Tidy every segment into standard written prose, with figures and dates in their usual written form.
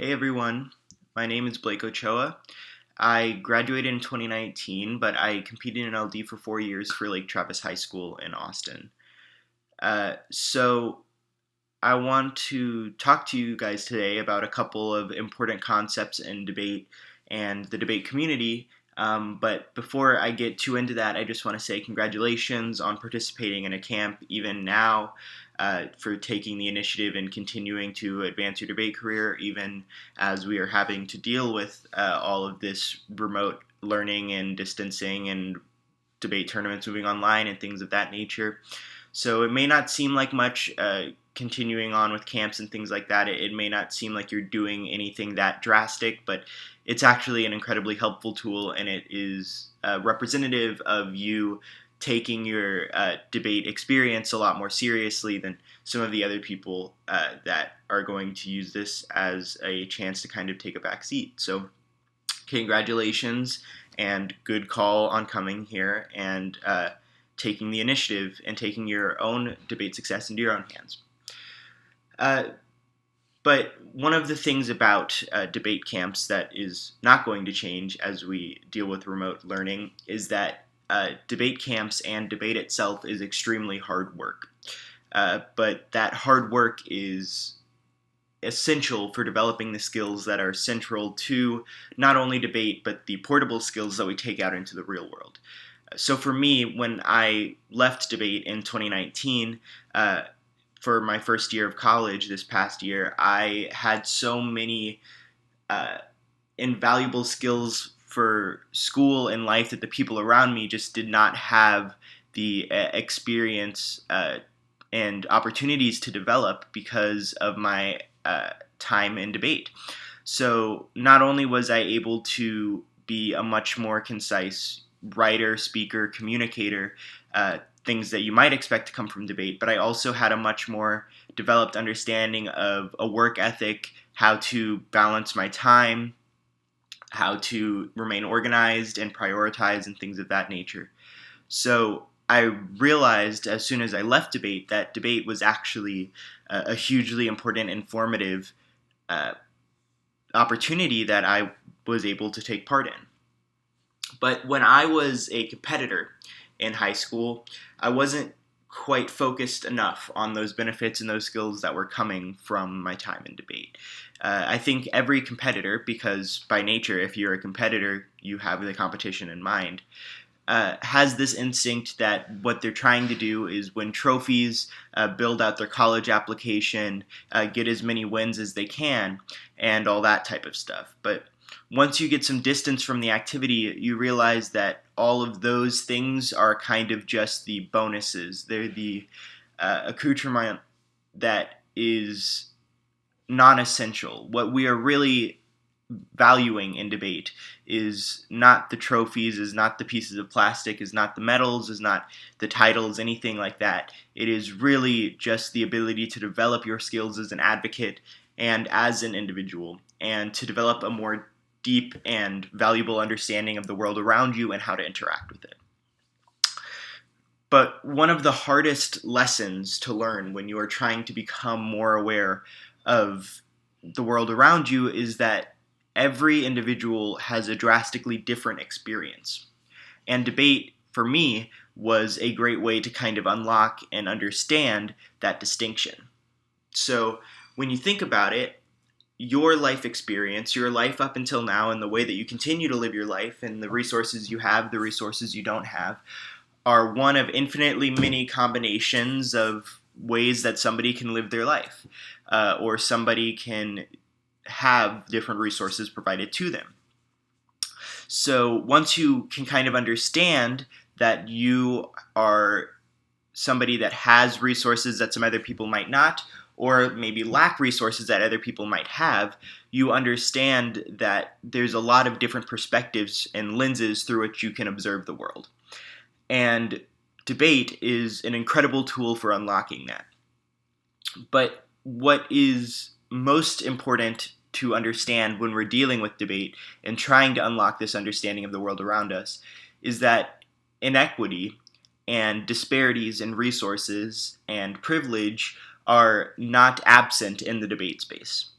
Hey everyone, my name is Blake Ochoa. I graduated in 2019, but I competed in LD for 4 years for Lake Travis High School in Austin. So I want to talk to you guys today about a couple of important concepts in debate and the debate community. But before I get too into that, I just want to say congratulations on participating in a camp, even now, for taking the initiative and continuing to advance your debate career, even as we are having to deal with all of this remote learning and distancing and debate tournaments moving online and things of that nature. So it may not seem like much continuing on with camps and things like that. It may not seem like you're doing anything that drastic, but it's actually an incredibly helpful tool, and it is representative of you taking your debate experience a lot more seriously than some of the other people that are going to use this as a chance to kind of take a back seat. So congratulations and good call on coming here and taking the initiative and taking your own debate success into your own hands. But one of the things about debate camps that is not going to change as we deal with remote learning is that debate camps and debate itself is extremely hard work. But that hard work is essential for developing the skills that are central to not only debate, but the portable skills that we take out into the real world. So for me, when I left debate in 2019, for my first year of college this past year, I had so many invaluable skills for school and life that the people around me just did not have the experience and opportunities to develop because of my time in debate. So not only was I able to be a much more concise writer, speaker, communicator, things that you might expect to come from debate, but I also had a much more developed understanding of a work ethic, how to balance my time, how to remain organized and prioritize, and things of that nature. So I realized as soon as I left debate that debate was actually a hugely important, informative opportunity that I was able to take part in. But when I was a competitor in high school, I wasn't quite focused enough on those benefits and those skills that were coming from my time in debate. I think every competitor, because by nature, if you're a competitor, you have the competition in mind, has this instinct that what they're trying to do is win trophies, build out their college application, get as many wins as they can, and all that type of stuff. But once you get some distance from the activity, you realize that all of those things are kind of just the bonuses. They're the accoutrement that is non-essential. What we are really valuing in debate is not the trophies, is not the pieces of plastic, is not the medals, is not the titles, anything like that. It is really just the ability to develop your skills as an advocate and as an individual, and to develop a more deep and valuable understanding of the world around you and how to interact with it. But one of the hardest lessons to learn when you are trying to become more aware of the world around you is that every individual has a drastically different experience. And debate, for me, was a great way to kind of unlock and understand that distinction. So when you think about it, your life experience, your life up until now, and the way that you continue to live your life, and the resources you have, the resources you don't have, are one of infinitely many combinations of ways that somebody can live their life, or somebody can have different resources provided to them. So once you can kind of understand that you are somebody that has resources that some other people might not, or maybe lack resources that other people might have, you understand that there's a lot of different perspectives and lenses through which you can observe the world. And debate is an incredible tool for unlocking that. But what is most important to understand when we're dealing with debate and trying to unlock this understanding of the world around us is that inequity and disparities in resources and privilege are not absent in the debate space.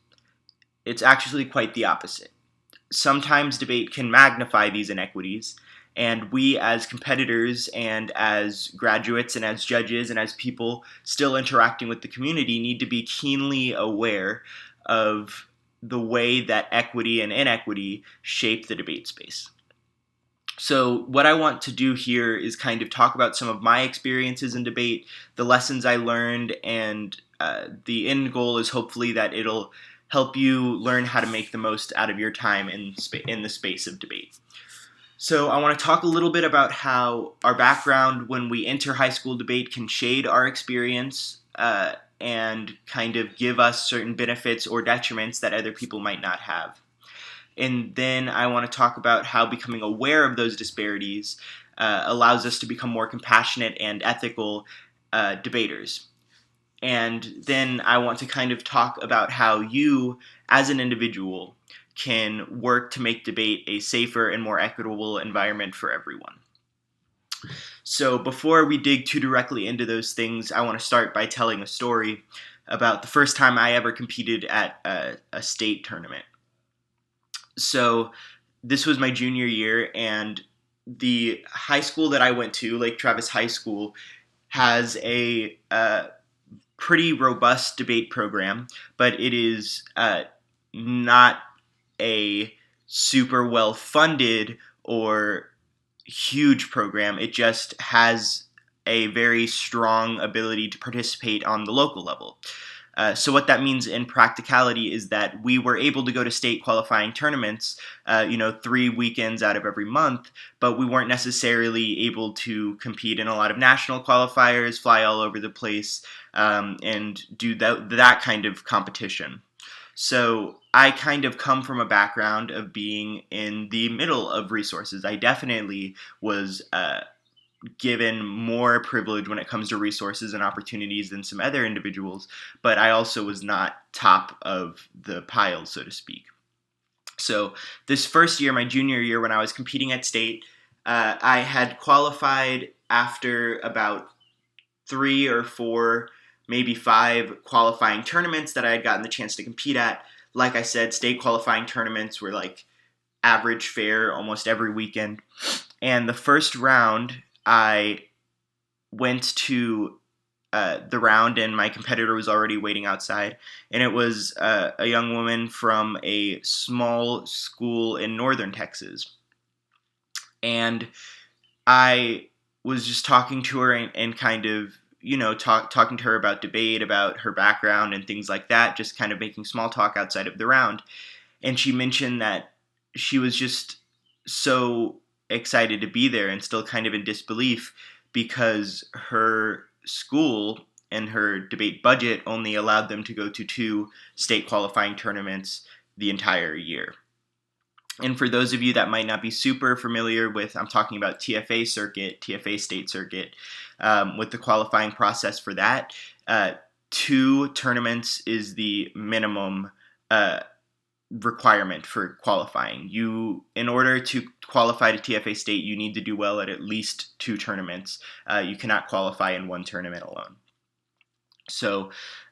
It's actually quite the opposite. Sometimes debate can magnify these inequities, and we as competitors and as graduates and as judges and as people still interacting with the community need to be keenly aware of the way that equity and inequity shape the debate space. So, what I want to do here is kind of talk about some of my experiences in debate, the lessons I learned, and the end goal is hopefully that it'll help you learn how to make the most out of your time in the space of debate. So, I want to talk a little bit about how our background when we enter high school debate can shade our experience and kind of give us certain benefits or detriments that other people might not have. And then I want to talk about how becoming aware of those disparities allows us to become more compassionate and ethical debaters. And then I want to kind of talk about how you, as an individual, can work to make debate a safer and more equitable environment for everyone. So before we dig too directly into those things, I want to start by telling a story about the first time I ever competed at a state tournament. So this was my junior year, and the high school that I went to, Lake Travis High School, has a pretty robust debate program, but it is not a super well funded or huge program. It just has a very strong ability to participate on the local level. So what that means in practicality is that we were able to go to state qualifying tournaments, 3 weekends out of every month, but we weren't necessarily able to compete in a lot of national qualifiers, fly all over the place, and do that kind of competition. So I kind of come from a background of being in the middle of resources. I definitely was given more privilege when it comes to resources and opportunities than some other individuals, but I also was not top of the pile, so to speak. So this first year, my junior year, when I was competing at state, I had qualified after about 3 or 4, maybe 5 qualifying tournaments that I had gotten the chance to compete at. Like I said, state qualifying tournaments were like average fare almost every weekend. And the first round, I went to the round, and my competitor was already waiting outside. And it was a young woman from a small school in northern Texas. And I was just talking to her and kind of, talking to her about debate, about her background and things like that, just kind of making small talk outside of the round. And she mentioned that she was just so excited to be there and still kind of in disbelief because her school and her debate budget only allowed them to go to 2 state qualifying tournaments the entire year. And for those of you that might not be super familiar with, I'm talking about TFA circuit, TFA state circuit, with the qualifying process for that, 2 tournaments is the minimum requirement for qualifying. In order to qualify to TFA state, you need to do well at least 2 tournaments. You cannot qualify in 1 tournament alone. So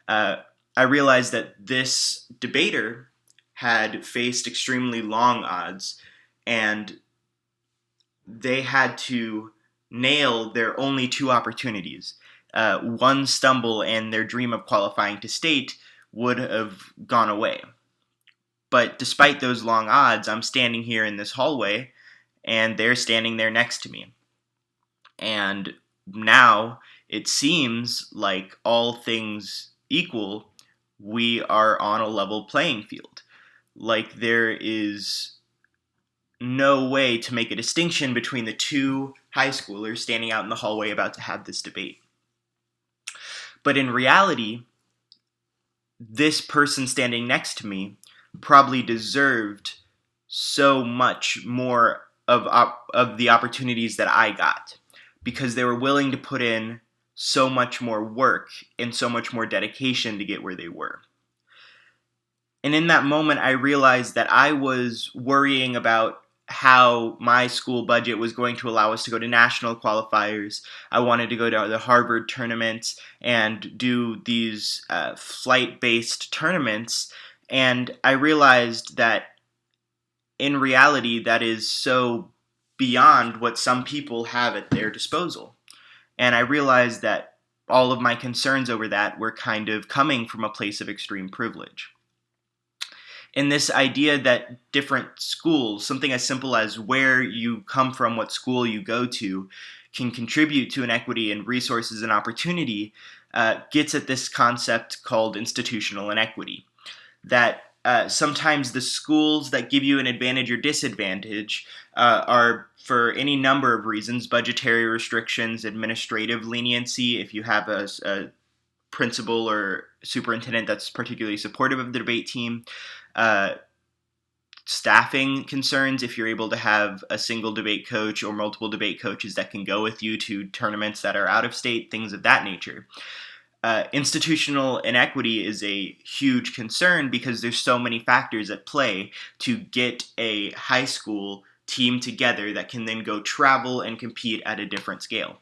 I realized that this debater had faced extremely long odds, and they had to nail their only 2 opportunities. One stumble and their dream of qualifying to state would have gone away. But despite those long odds, I'm standing here in this hallway, and they're standing there next to me. And now it seems like, all things equal, we are on a level playing field. Like, there is no way to make a distinction between the 2 high schoolers standing out in the hallway about to have this debate. But in reality, this person standing next to me probably deserved so much more of the opportunities that I got, because they were willing to put in so much more work and so much more dedication to get where they were. And in that moment, I realized that I was worrying about how my school budget was going to allow us to go to national qualifiers. I wanted to go to the Harvard tournaments and do these flight-based tournaments, And I realized that in reality, that is so beyond what some people have at their disposal. And I realized that all of my concerns over that were kind of coming from a place of extreme privilege. And this idea that different schools, something as simple as where you come from, what school you go to, can contribute to inequity in resources and opportunity, gets at this concept called institutional inequity. That sometimes the schools that give you an advantage or disadvantage are for any number of reasons: budgetary restrictions, administrative leniency, if you have a principal or superintendent that's particularly supportive of the debate team, uh, staffing concerns, if you're able to have a single debate coach or multiple debate coaches that can go with you to tournaments that are out of state, things of that nature. Institutional inequity is a huge concern because there's so many factors at play to get a high school team together that can then go travel and compete at a different scale.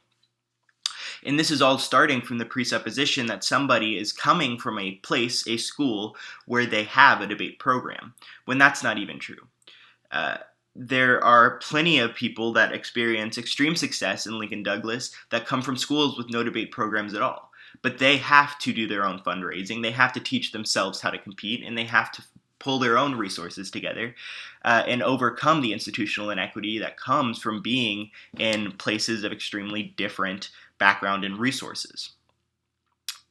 And this is all starting from the presupposition that somebody is coming from a place, a school, where they have a debate program, when that's not even true. There are plenty of people that experience extreme success in Lincoln Douglas that come from schools with no debate programs at all. But they have to do their own fundraising, they have to teach themselves how to compete, and they have to pull their own resources together and overcome the institutional inequity that comes from being in places of extremely different background and resources.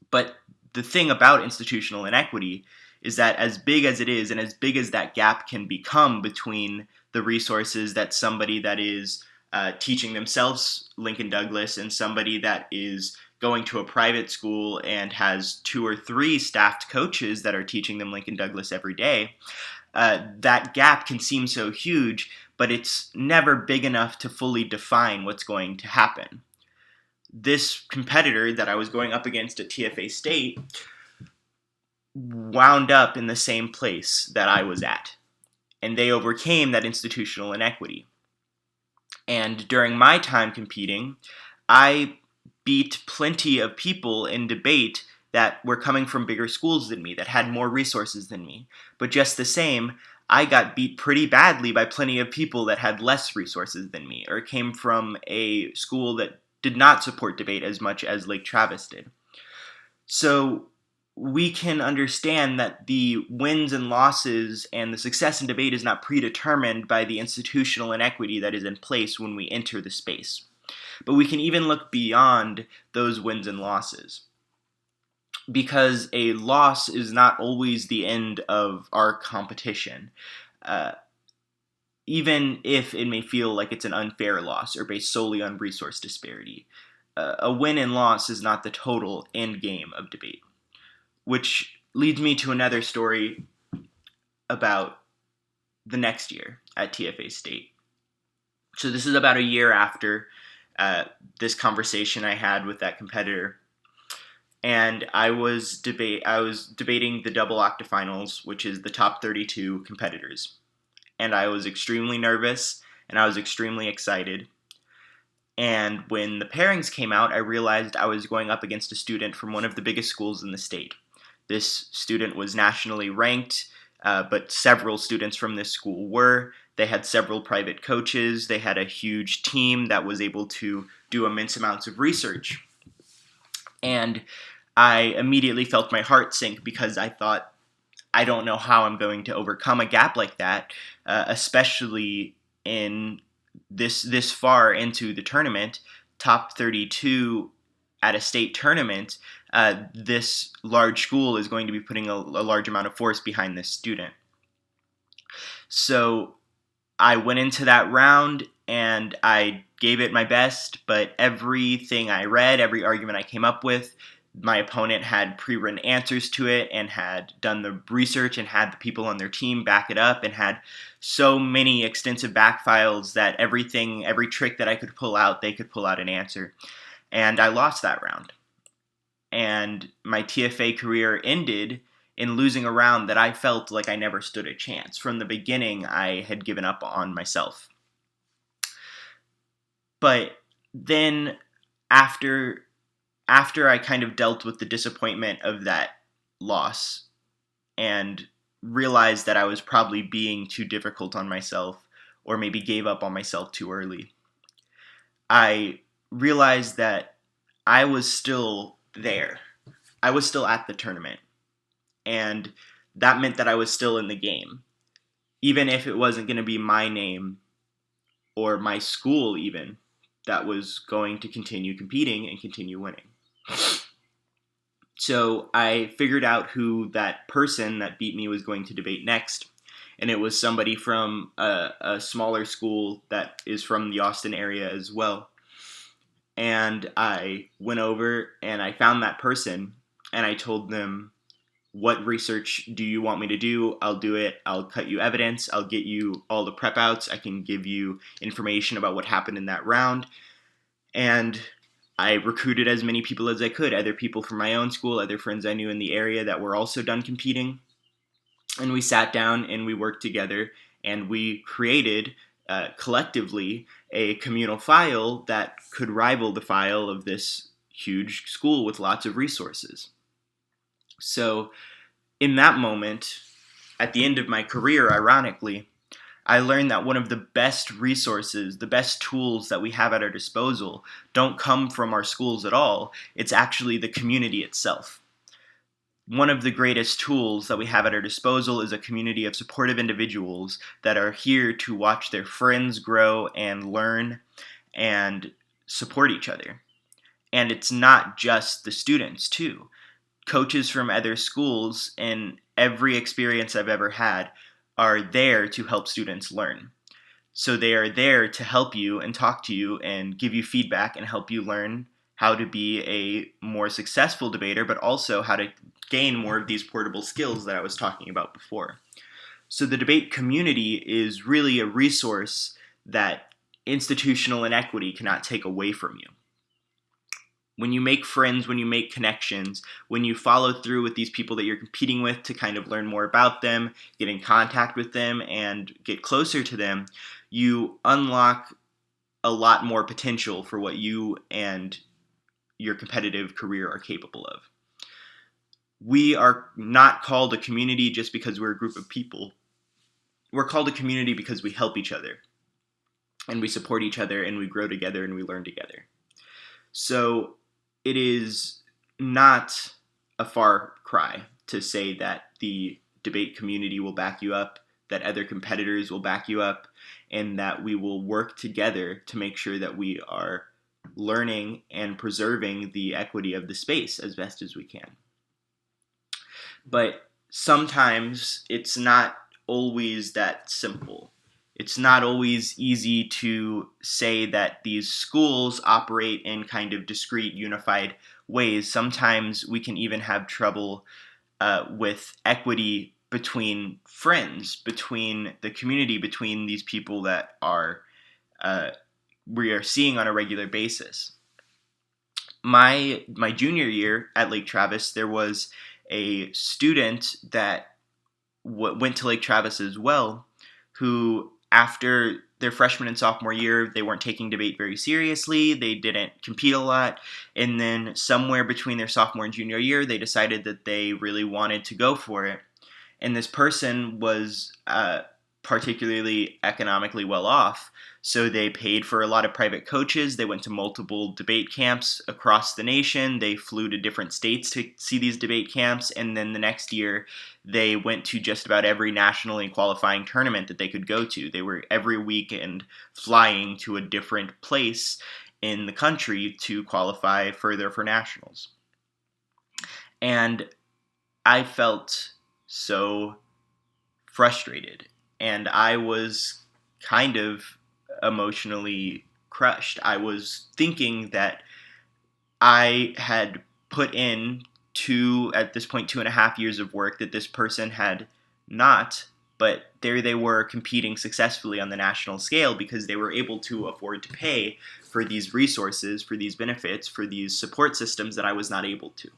But the thing about institutional inequity is that as big as it is, and as big as that gap can become between the resources that somebody that is teaching themselves Lincoln Douglas and somebody that is going to a private school and has 2 or 3 staffed coaches that are teaching them Lincoln Douglas every day, that gap can seem so huge, but it's never big enough to fully define what's going to happen. This competitor that I was going up against at TFA State wound up in the same place that I was at, and they overcame that institutional inequity. And during my time competing, I beat plenty of people in debate that were coming from bigger schools than me, that had more resources than me. But just the same, I got beat pretty badly by plenty of people that had less resources than me, or came from a school that did not support debate as much as Lake Travis did. So we can understand that the wins and losses and the success in debate is not predetermined by the institutional inequity that is in place when we enter the space. But we can even look beyond those wins and losses, because a loss is not always the end of our competition. Even if it may feel like it's an unfair loss or based solely on resource disparity, a win and loss is not the total end game of debate. Which leads me to another story about the next year at TFA State. So this is about a year after this conversation I had with that competitor, and I was debating the double octafinals, which is the top 32 competitors. And I was extremely nervous, and I was extremely excited. And when the pairings came out, I realized I was going up against a student from one of the biggest schools in the state. This student was nationally ranked, but several students from this school were. They had several private coaches. They had a huge team that was able to do immense amounts of research. And I immediately felt my heart sink because I thought, I don't know how I'm going to overcome a gap like that, especially in this far into the tournament, top 32 at a state tournament. This large school is going to be putting a large amount of force behind this student. So I went into that round and I gave it my best, but everything I read, every argument I came up with, my opponent had pre-written answers to it and had done the research and had the people on their team back it up and had so many extensive back files that every trick that I could pull out, they could pull out an answer. And I lost that round. And my TFA career ended in losing a round that I felt like I never stood a chance. From the beginning, I had given up on myself. But then after I kind of dealt with the disappointment of that loss and realized that I was probably being too difficult on myself, or maybe gave up on myself too early. I realized that I was still there. I was still at the tournament. And that meant that I was still in the game. Even if it wasn't going to be my name or my school, even, that was going to continue competing and continue winning. So I figured out who that person that beat me was going to debate next. And it was somebody from a smaller school that is from the Austin area as well. And I went over and I found that person and I told them, what research do you want me to do? I'll do it. I'll cut you evidence. I'll get you all the prep outs. I can give you information about what happened in that round. And I recruited as many people as I could, other people from my own school, other friends I knew in the area that were also done competing. And we sat down and we worked together and we created collectively a communal file that could rival the file of this huge school with lots of resources. So in that moment, at the end of my career, ironically, I learned that one of the best resources, the best tools that we have at our disposal don't come from our schools at all. It's actually the community itself. One of the greatest tools that we have at our disposal is a community of supportive individuals that are here to watch their friends grow and learn and support each other. And it's not just the students, too. Coaches from other schools and every experience I've ever had are there to help students learn. So they are there to help you and talk to you and give you feedback and help you learn how to be a more successful debater, but also how to gain more of these portable skills that I was talking about before. So the debate community is really a resource that institutional inequity cannot take away from you. When you make friends, when you make connections, when you follow through with these people that you're competing with to kind of learn more about them, get in contact with them, and get closer to them, you unlock a lot more potential for what you and your competitive career are capable of. We are not called a community just because we're a group of people. We're called a community because we help each other, and we support each other, and we grow together, and we learn together. So it is not a far cry to say that the debate community will back you up, that other competitors will back you up, and that we will work together to make sure that we are learning and preserving the equity of the space as best as we can. But sometimes it's not always that simple. It's not always easy to say that these schools operate in kind of discrete, unified ways. Sometimes we can even have trouble with equity between friends, between the community, between these people that are we are seeing on a regular basis. My junior year at Lake Travis, there was a student that went to Lake Travis as well, who after their freshman and sophomore year, they weren't taking debate very seriously. They didn't compete a lot. And then somewhere between their sophomore and junior year, they decided that they really wanted to go for it. And this person was particularly economically well off. So they paid for a lot of private coaches. They went to multiple debate camps across the nation. They flew to different states to see these debate camps. And then the next year, they went to just about every nationally qualifying tournament that they could go to. They were every weekend flying to a different place in the country to qualify further for nationals. And I felt so frustrated. And I was kind of emotionally crushed. I was thinking that I had put in at this point, 2.5 years of work that this person had not, but there they were competing successfully on the national scale because they were able to afford to pay for these resources, for these benefits, for these support systems that I was not able to.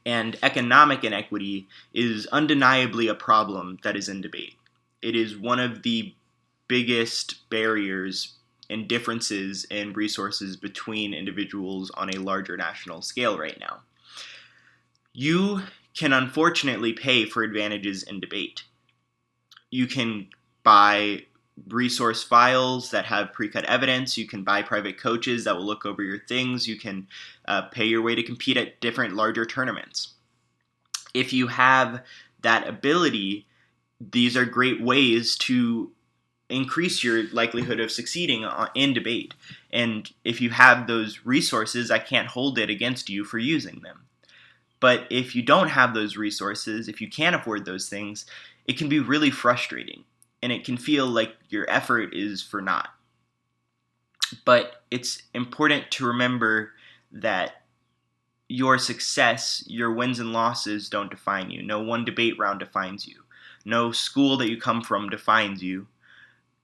And economic inequity is undeniably a problem that is in debate. It is one of the biggest barriers and differences in resources between individuals on a larger national scale right now. You can unfortunately pay for advantages in debate. You can buy resource files that have pre-cut evidence. You can buy private coaches that will look over your things. You can pay your way to compete at different larger tournaments. If you have that ability, these are great ways to increase your likelihood of succeeding in debate. And if you have those resources, I can't hold it against you for using them. But if you don't have those resources, if you can't afford those things, it can be really frustrating. And it can feel like your effort is for naught. But it's important to remember that your success, your wins and losses don't define you. No one debate round defines you. No school that you come from defines you.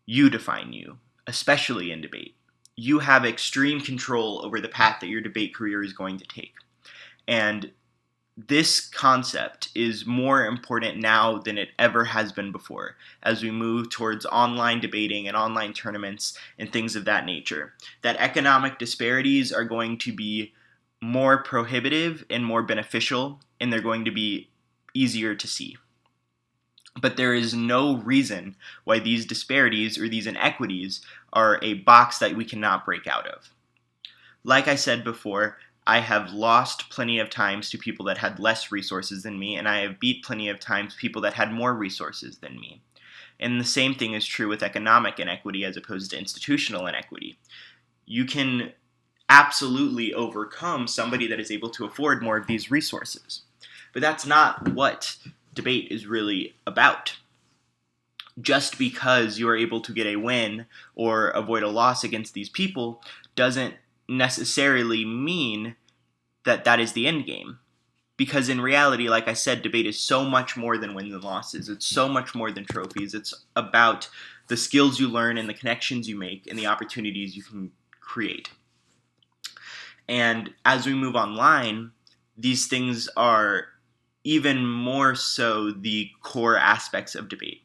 You define you, especially in debate. You have extreme control over the path that your debate career is going to take. And this concept is more important now than it ever has been before as we move towards online debating and online tournaments and things of that nature. That economic disparities are going to be more prohibitive and more beneficial, and they're going to be easier to see. But there is no reason why these disparities or these inequities are a box that we cannot break out of. Like I said before, I have lost plenty of times to people that had less resources than me, and I have beat plenty of times people that had more resources than me. And the same thing is true with economic inequity as opposed to institutional inequity. You can absolutely overcome somebody that is able to afford more of these resources. But that's not what debate is really about. Just because you are able to get a win or avoid a loss against these people doesn't necessarily mean that that is the end game. Because in reality, like I said, debate is so much more than wins and losses. It's so much more than trophies. It's about the skills you learn and the connections you make and the opportunities you can create. And as we move online, these things are even more so the core aspects of debate.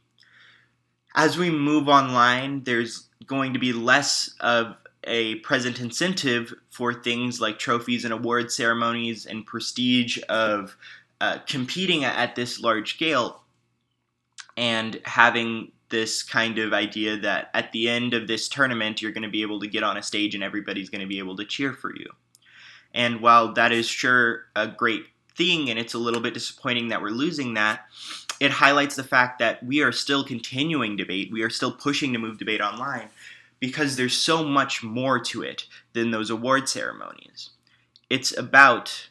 As we move online, there's going to be less of a present incentive for things like trophies and award ceremonies and prestige of competing at this large scale and having this kind of idea that at the end of this tournament you're going to be able to get on a stage and everybody's going to be able to cheer for you. And while that is sure a great thing and it's a little bit disappointing that we're losing that, it highlights the fact that we are still continuing debate. We are still pushing to move debate online because there's so much more to it than those award ceremonies. It's about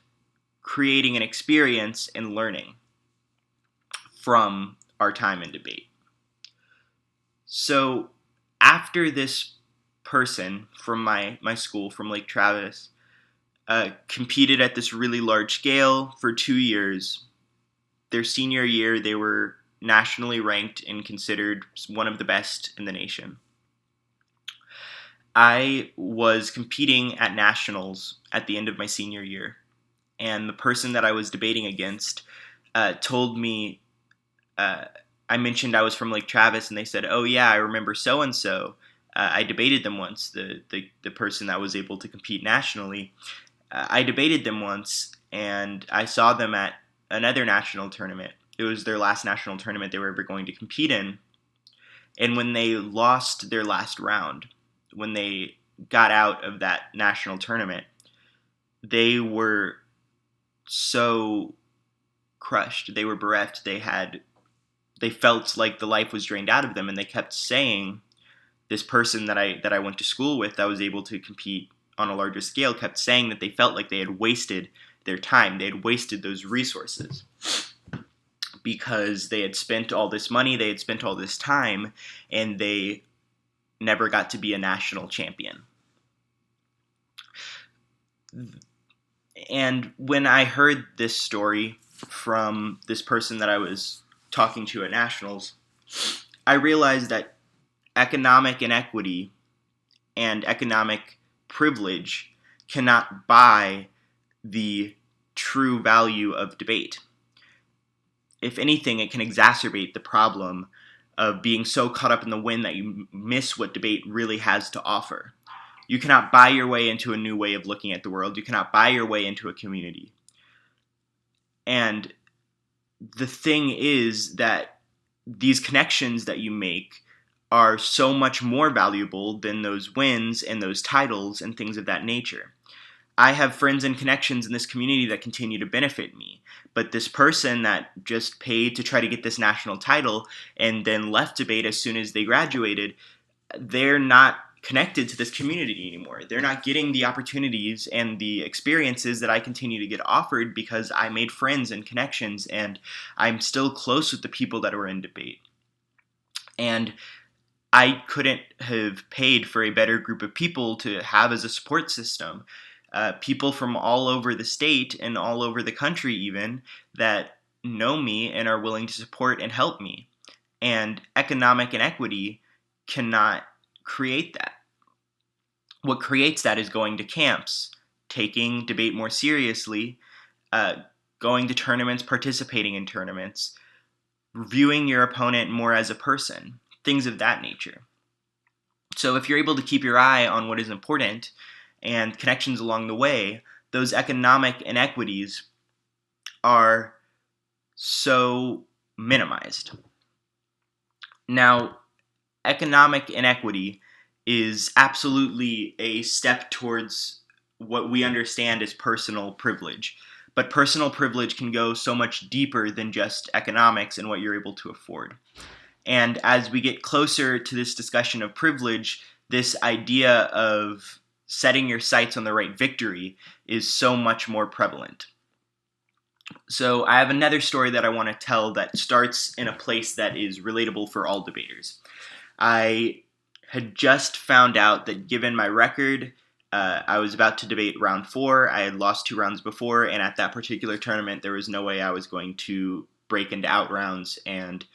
creating an experience and learning from our time in debate. So after this person from my school, from Lake Travis, competed at this really large scale for 2 years, their senior year they were nationally ranked and considered one of the best in the nation. I was competing at nationals at the end of my senior year, and the person that I was debating against told me, I mentioned I was from Lake Travis, and they said, "Oh yeah, I remember so-and-so. I debated them once, the person that was able to compete nationally. I debated them once, and I saw them at another national tournament. It was their last national tournament they were ever going to compete in, and when they lost their last round, when they got out of that national tournament, they were so crushed. They were bereft. They felt like the life was drained out of them, and they kept saying, this person that I went to school with that was able to compete on a larger scale kept saying that they felt like they had wasted their time. They had wasted those resources because they had spent all this money, they had spent all this time, and they never got to be a national champion. And when I heard this story from this person that I was talking to at nationals, I realized that economic inequity and economic privilege cannot buy the true value of debate. If anything, it can exacerbate the problem of being so caught up in the win that you miss what debate really has to offer. You cannot buy your way into a new way of looking at the world. You cannot buy your way into a community. And the thing is that these connections that you make are so much more valuable than those wins and those titles and things of that nature. I have friends and connections in this community that continue to benefit me. But this person that just paid to try to get this national title and then left debate as soon as they graduated, they're not connected to this community anymore. They're not getting the opportunities and the experiences that I continue to get offered because I made friends and connections and I'm still close with the people that were in debate. And I couldn't have paid for a better group of people to have as a support system. People from all over the state and all over the country, even, that know me and are willing to support and help me. And economic inequity cannot create that. What creates that is going to camps, taking debate more seriously, going to tournaments, participating in tournaments, viewing your opponent more as a person, things of that nature. So if you're able to keep your eye on what is important and connections along the way, those economic inequities are so minimized. Now, economic inequity is absolutely a step towards what we understand as personal privilege. But personal privilege can go so much deeper than just economics and what you're able to afford. And as we get closer to this discussion of privilege, this idea of setting your sights on the right victory is so much more prevalent. So I have another story that I want to tell that starts in a place that is relatable for all debaters. I had just found out that given my record, I was about to debate round 4. I had lost 2 rounds before, and at that particular tournament, there was no way I was going to break into out rounds, and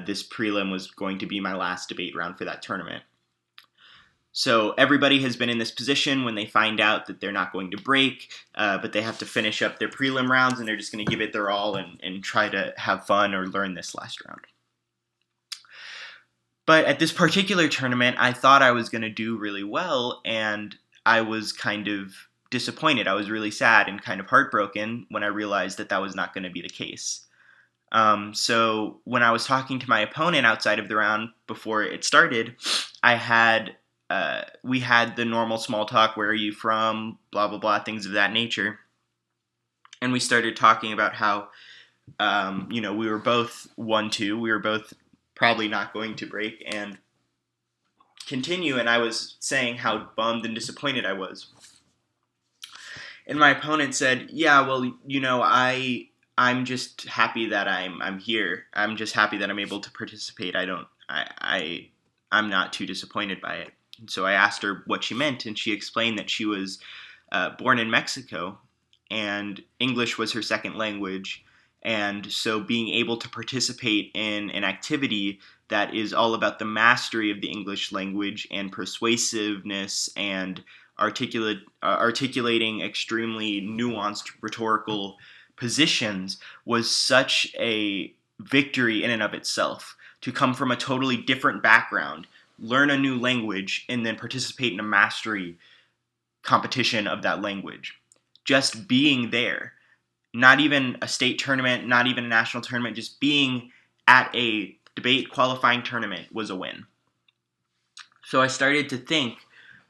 this prelim was going to be my last debate round for that tournament. So everybody has been in this position when they find out that they're not going to break, but they have to finish up their prelim rounds, and they're just going to give it their all and try to have fun or learn this last round. But at this particular tournament, I thought I was going to do really well, and I was kind of disappointed. I was really sad and kind of heartbroken when I realized that that was not going to be the case. So when I was talking to my opponent outside of the round before it started, we had the normal small talk, where are you from, blah, blah, blah, things of that nature. And we started talking about how, we were both 1-2. We were both probably not going to break and continue. And I was saying how bummed and disappointed I was. And my opponent said, yeah, well, I'm just happy that I'm here. I'm just happy that I'm able to participate. I'm not too disappointed by it. And so I asked her what she meant, and she explained that she was born in Mexico, and English was her second language. And so being able to participate in an activity that is all about the mastery of the English language and persuasiveness and articulating extremely nuanced rhetorical positions was such a victory in and of itself. To come from a totally different background, learn a new language, and then participate in a mastery competition of that language. Just being there. Not even a state tournament, not even a national tournament, just being at a debate qualifying tournament was a win. So I started to think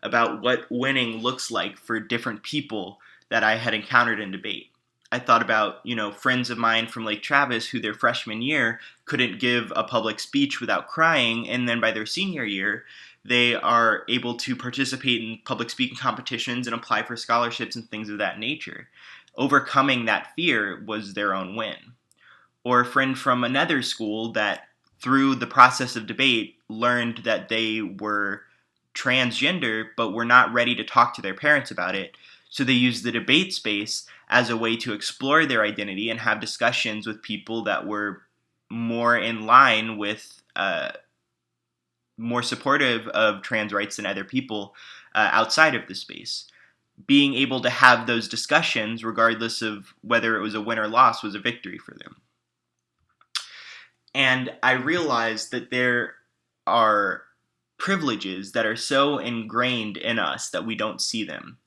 about what winning looks like for different people that I had encountered in debate. I thought about, friends of mine from Lake Travis who their freshman year couldn't give a public speech without crying, and then by their senior year, they are able to participate in public speaking competitions and apply for scholarships and things of that nature. Overcoming that fear was their own win. Or a friend from another school that, through the process of debate, learned that they were transgender but were not ready to talk to their parents about it. So they used the debate space as a way to explore their identity and have discussions with people that were more in line with, more supportive of trans rights than other people outside of the space. Being able to have those discussions, regardless of whether it was a win or loss, was a victory for them. And I realized that there are privileges that are so ingrained in us that we don't see them.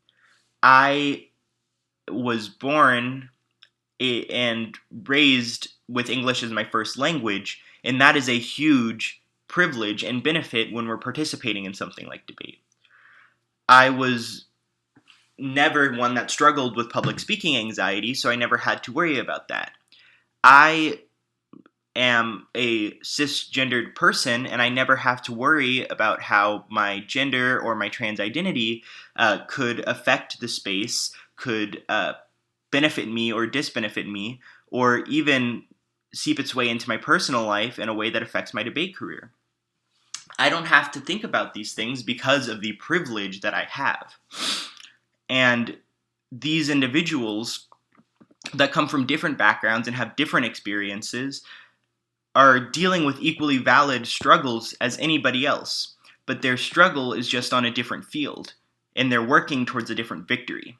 I was born and raised with English as my first language, and that is a huge privilege and benefit when we're participating in something like debate. I was never one that struggled with public speaking anxiety, so I never had to worry about that. I am a cisgendered person, and I never have to worry about how my gender or my trans identity could affect the space, could benefit me or disbenefit me, or even seep its way into my personal life in a way that affects my debate career. I don't have to think about these things because of the privilege that I have. And these individuals that come from different backgrounds and have different experiences are dealing with equally valid struggles as anybody else, but their struggle is just on a different field, and they're working towards a different victory.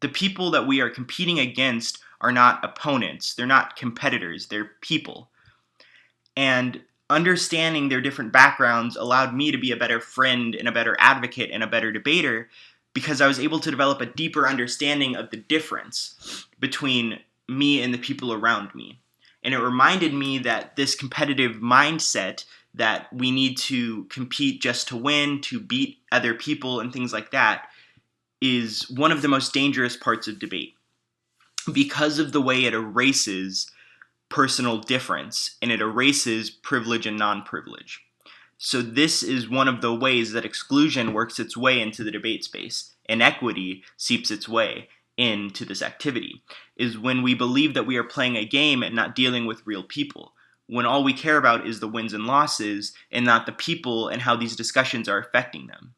The people that we are competing against are not opponents, they're not competitors, they're people. And understanding their different backgrounds allowed me to be a better friend and a better advocate and a better debater, because I was able to develop a deeper understanding of the difference between me and the people around me. And it reminded me that this competitive mindset that we need to compete just to win, to beat other people and things like that, is one of the most dangerous parts of debate, because of the way it erases personal difference and it erases privilege and non-privilege. So this is one of the ways that exclusion works its way into the debate space. Inequity seeps its way into this activity, is when we believe that we are playing a game and not dealing with real people, when all we care about is the wins and losses and not the people and how these discussions are affecting them.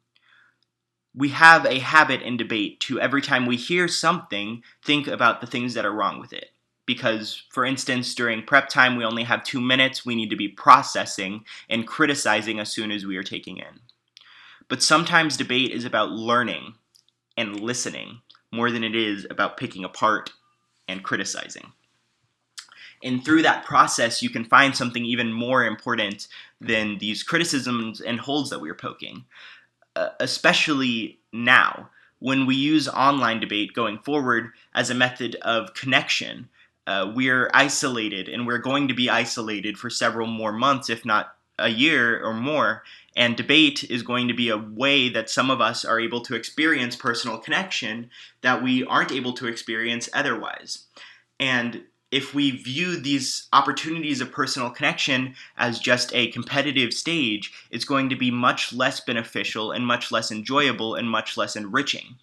We have a habit in debate to, every time we hear something, think about the things that are wrong with it. Because, for instance, during prep time, we only have 2 minutes. We need to be processing and criticizing as soon as we are taking in. But sometimes debate is about learning and listening more than it is about picking apart and criticizing. And through that process, you can find something even more important than these criticisms and holes that we're poking, especially now, when we use online debate going forward as a method of connection. We're isolated, and we're going to be isolated for several more months, if not a year or more, and debate is going to be a way that some of us are able to experience personal connection that we aren't able to experience otherwise. And if we view these opportunities of personal connection as just a competitive stage, it's going to be much less beneficial and much less enjoyable and much less enriching.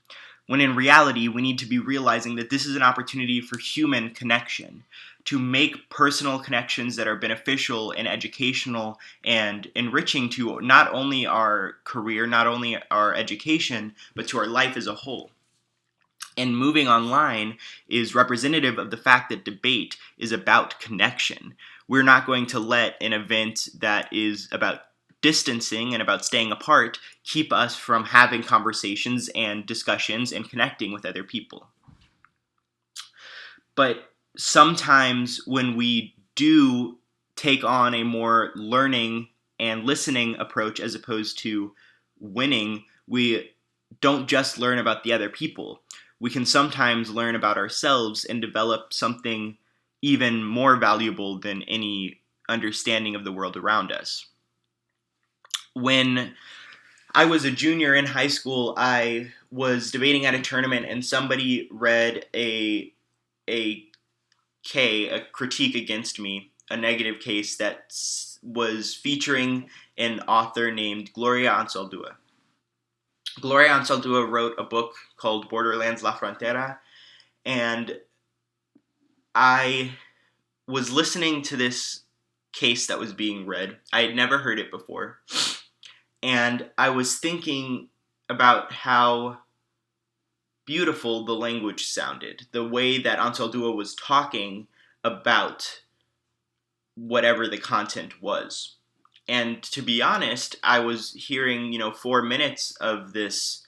When in reality, we need to be realizing that this is an opportunity for human connection, to make personal connections that are beneficial and educational and enriching to not only our career, not only our education, but to our life as a whole. And moving online is representative of the fact that debate is about connection. We're not going to let an event that is about distancing and about staying apart keep us from having conversations and discussions and connecting with other people. But sometimes when we do take on a more learning and listening approach as opposed to winning, we don't just learn about the other people. We can sometimes learn about ourselves and develop something even more valuable than any understanding of the world around us. When I was a junior in high school, I was debating at a tournament, and somebody read a critique against me, a negative case that was featuring an author named Gloria Anzaldúa. Gloria Anzaldúa wrote a book called Borderlands La Frontera, and I was listening to this case that was being read. I had never heard it before. And I was thinking about how beautiful the language sounded, the way that Anzaldúa was talking about whatever the content was. And to be honest, I was hearing, 4 minutes of this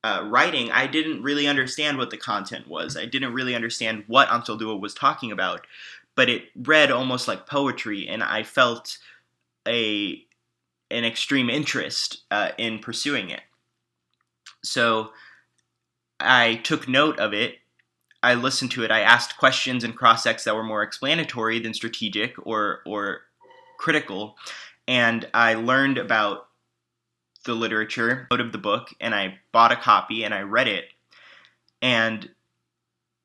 writing. I didn't really understand what the content was. I didn't really understand what Anzaldúa was talking about, but it read almost like poetry, and I felt an extreme interest in pursuing it. So I took note of it. I listened to it, I asked questions and cross-sects that were more explanatory than strategic or critical, and I learned about the literature out of the book, and I bought a copy and I read it, and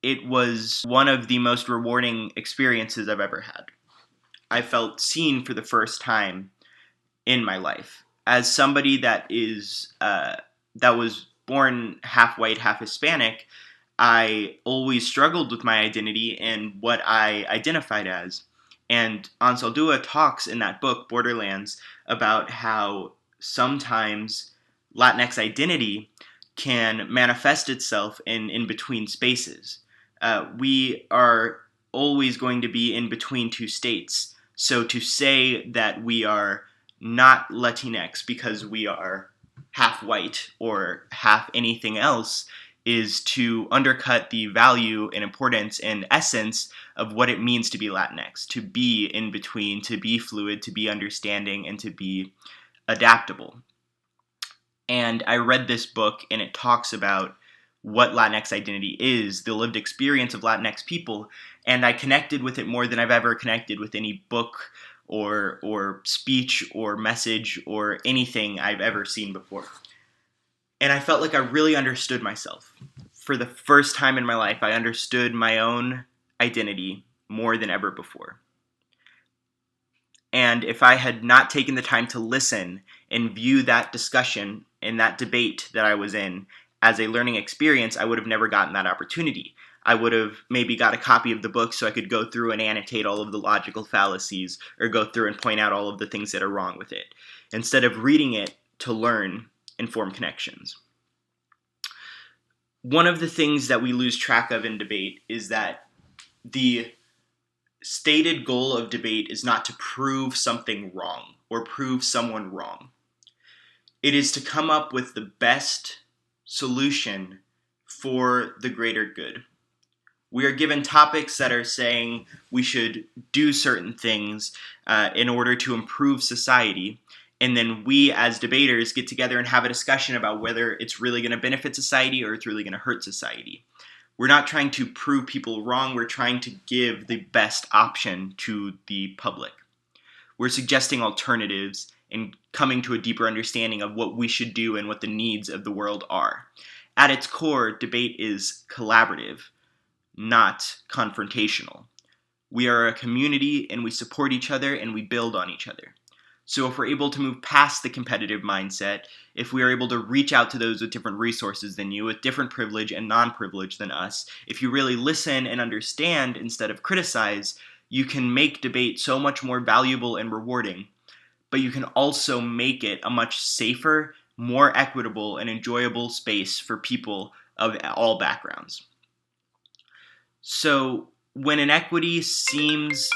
it was one of the most rewarding experiences I've ever had. I felt seen for the first time in my life as somebody that was born half white, half Hispanic. I always struggled with my identity and what I identified as. And Ansaldúa talks in that book, Borderlands, about how sometimes Latinx identity can manifest itself in between spaces. We are always going to be in between two states. So to say that we are not Latinx because we are half white or half anything else is to undercut the value and importance and essence of what it means to be Latinx, to be in between, to be fluid, to be understanding, and to be adaptable. And I read this book, and it talks about what Latinx identity is, the lived experience of Latinx people, and I connected with it more than I've ever connected with any book or speech or message or anything I've ever seen before. And I felt like I really understood myself. For the first time in my life, I understood my own identity more than ever before. And if I had not taken the time to listen and view that discussion and that debate that I was in as a learning experience, I would have never gotten that opportunity. I would have maybe got a copy of the book so I could go through and annotate all of the logical fallacies or go through and point out all of the things that are wrong with it, instead of reading it to learn and form connections. One of the things that we lose track of in debate is that the stated goal of debate is not to prove something wrong or prove someone wrong. It is to come up with the best solution for the greater good. We are given topics that are saying we should do certain things in order to improve society, and then we as debaters get together and have a discussion about whether it's really going to benefit society or it's really going to hurt society. We're not trying to prove people wrong, we're trying to give the best option to the public. We're suggesting alternatives and coming to a deeper understanding of what we should do and what the needs of the world are. At its core, debate is collaborative, not confrontational. We are a community and we support each other and we build on each other. So if we're able to move past the competitive mindset, if we are able to reach out to those with different resources than you, with different privilege and non-privilege than us, if you really listen and understand instead of criticize, you can make debate so much more valuable and rewarding. But you can also make it a much safer, more equitable, and enjoyable space for people of all backgrounds. So when inequity seems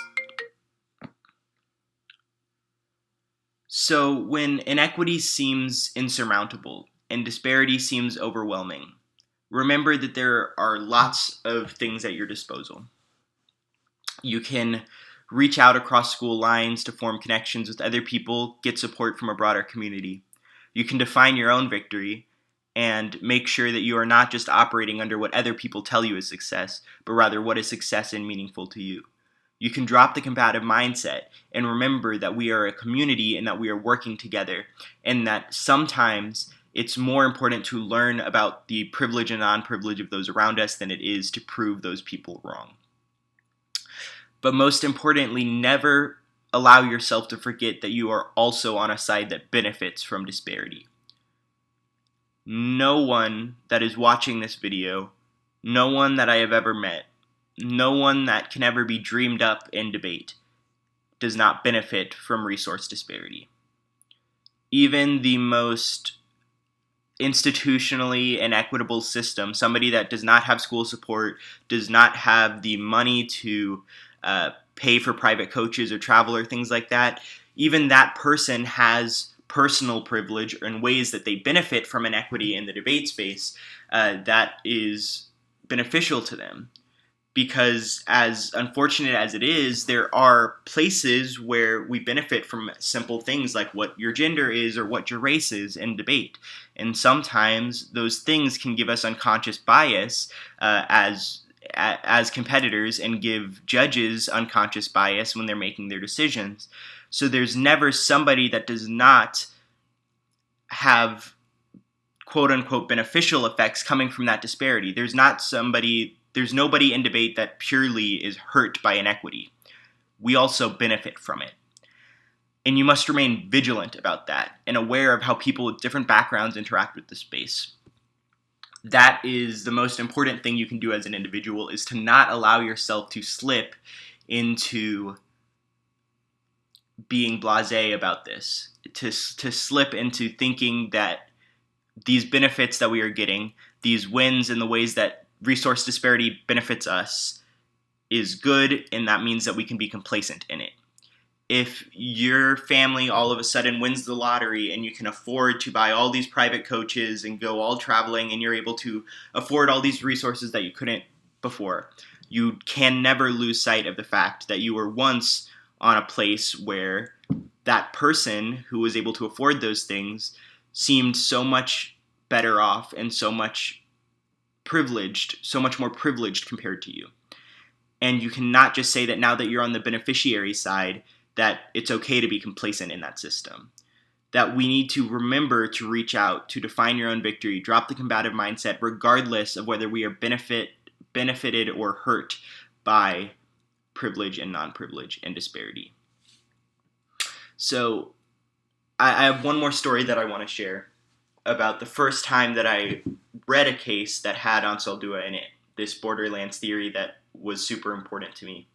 insurmountable and disparity seems overwhelming, remember that there are lots of things at your disposal. You can reach out across school lines to form connections with other people, get support from a broader community. You can define your own victory and make sure that you are not just operating under what other people tell you is success, but rather what is success and meaningful to you. You can drop the combative mindset and remember that we are a community and that we are working together, and that sometimes it's more important to learn about the privilege and non-privilege of those around us than it is to prove those people wrong. But most importantly, never allow yourself to forget that you are also on a side that benefits from disparity. No one that is watching this video, no one that I have ever met, no one that can ever be dreamed up in debate does not benefit from resource disparity. Even the most institutionally inequitable system, somebody that does not have school support, does not have the money to pay for private coaches or travel or things like that, even that person has personal privilege in ways that they benefit from inequity in the debate space that is beneficial to them. Because as unfortunate as it is, there are places where we benefit from simple things like what your gender is or what your race is in debate. And sometimes those things can give us unconscious bias as as competitors and give judges unconscious bias when they're making their decisions. So there's never somebody that does not have quote unquote beneficial effects coming from that disparity. There's nobody in debate that purely is hurt by inequity. We also benefit from it. And you must remain vigilant about that and aware of how people with different backgrounds interact with the space. That is the most important thing you can do as an individual, is to not allow yourself to slip into being blasé about this, to slip into thinking that these benefits that we are getting, these wins and the ways that resource disparity benefits us, is good, and that means that we can be complacent in it. If your family all of a sudden wins the lottery and you can afford to buy all these private coaches and go all traveling, and you're able to afford all these resources that you couldn't before, you can never lose sight of the fact that you were once on a place where that person who was able to afford those things seemed so much better off and so much more privileged compared to you. And you cannot just say that now that you're on the beneficiary side, that it's okay to be complacent in that system. That we need to remember to reach out, to define your own victory, drop the combative mindset, regardless of whether we are benefited or hurt by privilege and non-privilege and disparity. So I have one more story that I want to share about the first time that I read a case that had Ansel Dua in it, this borderlands theory that was super important to me.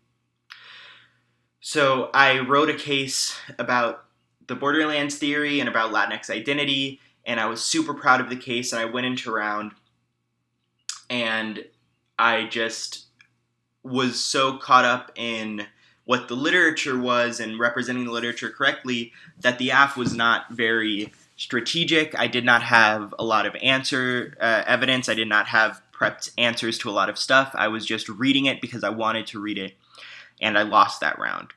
So I wrote a case about the borderlands theory and about Latinx identity, and I was super proud of the case, and I went into round, and I just was so caught up in what the literature was and representing the literature correctly that the AF was not very strategic. I did not have a lot of evidence. I did not have prepped answers to a lot of stuff. I was just reading it because I wanted to read it, and I lost that round.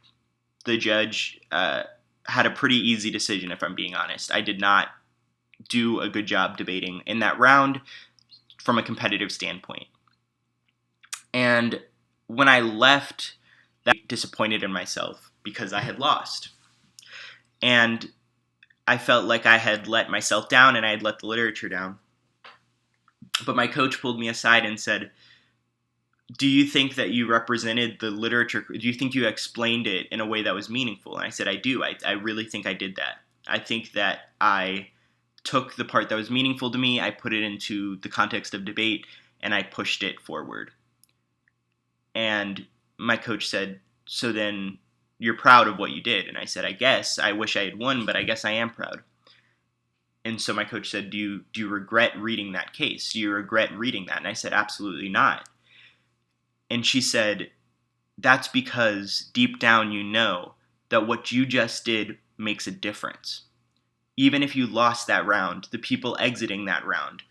The judge had a pretty easy decision, if I'm being honest. I did not do a good job debating in that round from a competitive standpoint. And when I left, I was disappointed in myself because I had lost. And I felt like I had let myself down and I had let the literature down. But my coach pulled me aside and said, "Do you think that you represented the literature? Do you think you explained it in a way that was meaningful?" And I said, "I do. I really think I did that. I think that I took the part that was meaningful to me, I put it into the context of debate, and I pushed it forward." And my coach said, "So then you're proud of what you did?" And I said, "I guess. I wish I had won, but I guess I am proud." And so my coach said, do you regret reading that case? Do you regret reading that?" And I said, "Absolutely not." And she said, "That's because deep down you know that what you just did makes a difference. Even if you lost that round, the people exiting that round,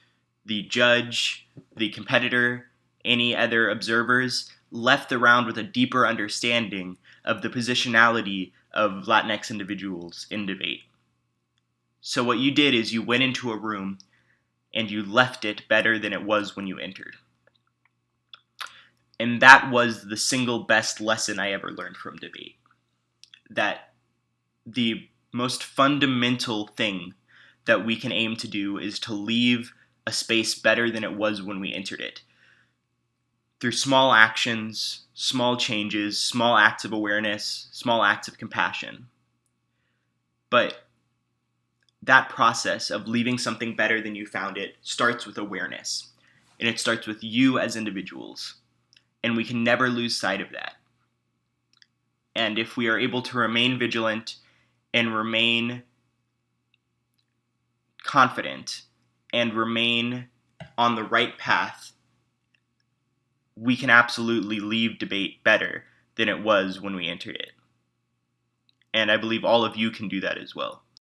the judge, the competitor, any other observers, left the round with a deeper understanding of the positionality of Latinx individuals in debate. So what you did is you went into a room and you left it better than it was when you entered." And that was the single best lesson I ever learned from debate. That the most fundamental thing that we can aim to do is to leave a space better than it was when we entered it. Through small actions, small changes, small acts of awareness, small acts of compassion. But that process of leaving something better than you found it starts with awareness. And it starts with you as individuals. And we can never lose sight of that. And if we are able to remain vigilant and remain confident and remain on the right path, we can absolutely leave debate better than it was when we entered it. And I believe all of you can do that as well.